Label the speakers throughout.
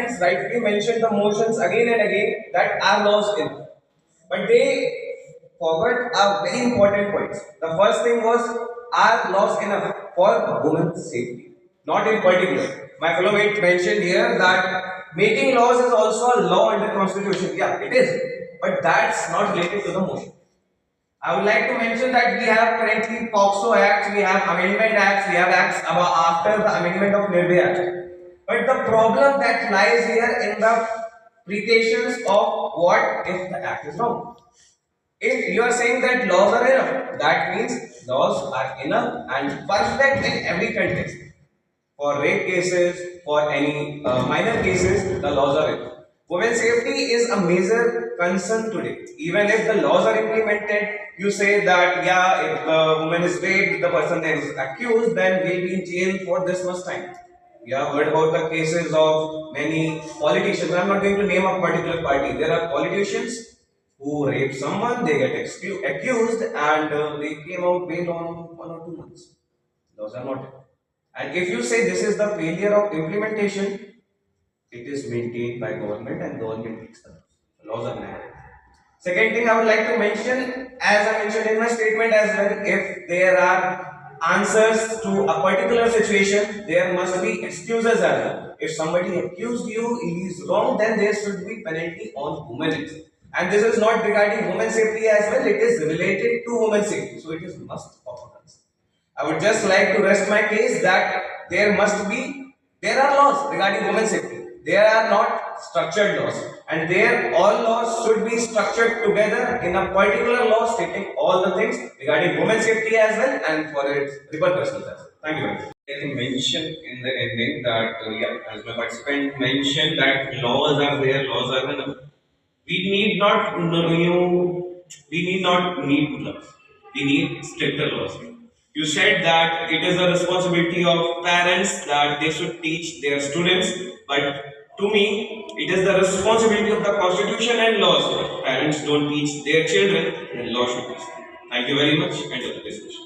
Speaker 1: participants rightly mentioned the motions again and again that are laws enough. But they forgot a very important point. The first thing was, are laws enough for women's safety? Not in particular. My fellow mate mentioned here that making laws is also a law under constitution. Yeah, it is. But that's not related to the motion. I would like to mention that we have currently POXO Acts, we have Amendment Acts, we have Acts about after the amendment of Nirbhaya Act. But the problem that lies here in the pretensions of what if the act is wrong. If you are saying that laws are enough, that means laws are enough and perfect in every context. For rape cases, for any minor cases, the laws are enough. Women's safety is a major concern today. Even if the laws are implemented, you say that yeah, if the woman is raped, the person is accused, then will be in jail for this much time. We have heard about the cases of many politicians. I'm not going to name a particular party. There are politicians who rape someone, they get accused, and they came out bail on 1 or 2 months. Those are not. And if you say this is the failure of implementation, it is maintained by government and government makes the laws. The laws are never. Second thing I would like to mention, as I mentioned in my statement as well, if there are answers to a particular situation, there must be excuses as well. If somebody accused you, he is wrong, then there should be penalty on women. And this is not regarding women safety as well, it is related to women safety. So it is must of a concern. I would just like to rest my case that there are laws regarding women's safety. There are not structured laws, and all laws should be structured together in a particular law stating all the things regarding women's safety as well and for its repercussions as well. Thank you very much. I can mention in the ending that as my participant mentioned that laws are there, laws are enough. We need not we need not need laws. We need stricter laws. You said that it is the responsibility of parents that they should teach their students, but to me, it is the responsibility of the constitution and laws. If parents don't teach their children, then law should teach them. Thank you very much. End of the discussion.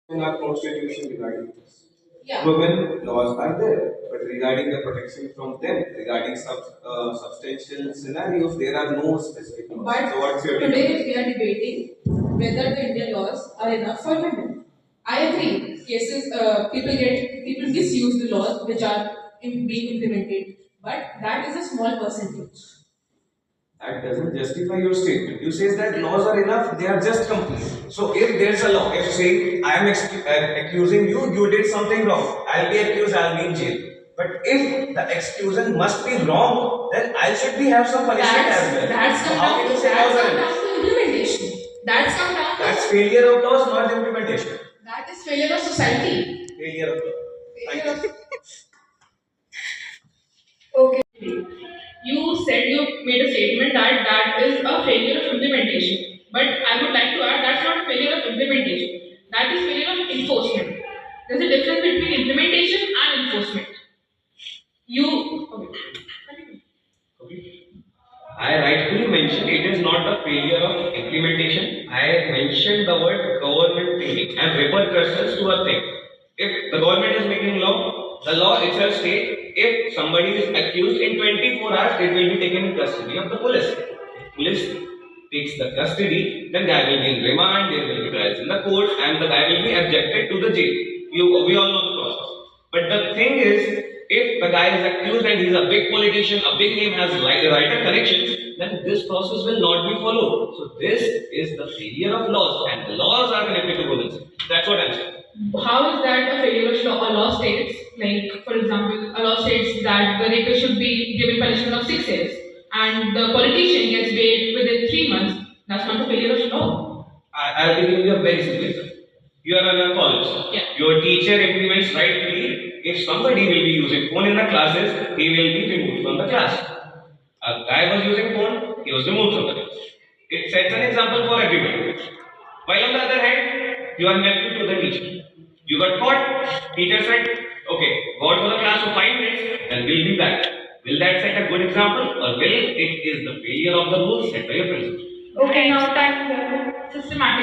Speaker 1: In our constitution regarding this. Yeah. Women laws are there, but regarding the protection from them, regarding substantial scenarios, there are no specific laws.
Speaker 2: But so what's your today we are debating whether the Indian laws are enough for women. I agree. Cases people misuse the laws which are being implemented, but that is a small percentage.
Speaker 1: That doesn't justify your statement. You say that laws are enough, they are just complete. So if there's a law, if say I am accusing you, you did something wrong, I'll be accused, I'll be in jail. But if the excusation must be wrong, then I should be have some punishment as well.
Speaker 2: How can you say laws are enough? Implementation. That's
Speaker 1: failure of laws, not implementation.
Speaker 2: That is failure of society.
Speaker 1: Failure of law. Thank you.
Speaker 2: Okay. You said you made a statement that is a failure of implementation. But I would like to add that's not a failure of implementation. That is failure of enforcement. There's a difference between implementation and enforcement.
Speaker 1: I rightfully mentioned it is not a failure of implementation. I mentioned the word government thinking and repercussions to a thing. If the government is making law, the law itself states if somebody is accused in 24 hours, it will be taken in custody of the police. Police takes the custody, then guy will be in remand, there will be trials in the court, and the guy will be abjected to the jail. We all know the process. But the thing is, if the guy is accused and he's a big politician, a big name, has writer connections, then this process will not be followed. So this is the failure of laws, and the laws are connected to women. That's what I'm saying.
Speaker 2: How is that a failure of law? A law states, like for example, a law states that the rapist should be given punishment of 6 years, and the politician gets bailed within 3 months. That's not a failure of law.
Speaker 1: I'll give you a very simple example. You are in a college.
Speaker 2: Yeah.
Speaker 1: Your teacher implements rightfully. If somebody will be using phone in the classes, he will be removed from the class. A guy was using phone, he was removed from the class. It sets an example for everybody. While on the other hand, you are helpful to the teacher. You got caught, teacher said, okay, go out for the class for 5 minutes, and we'll be back. Will that set a good example, or will it is the failure of the rules set by your principal?
Speaker 2: Okay, now time is systematic.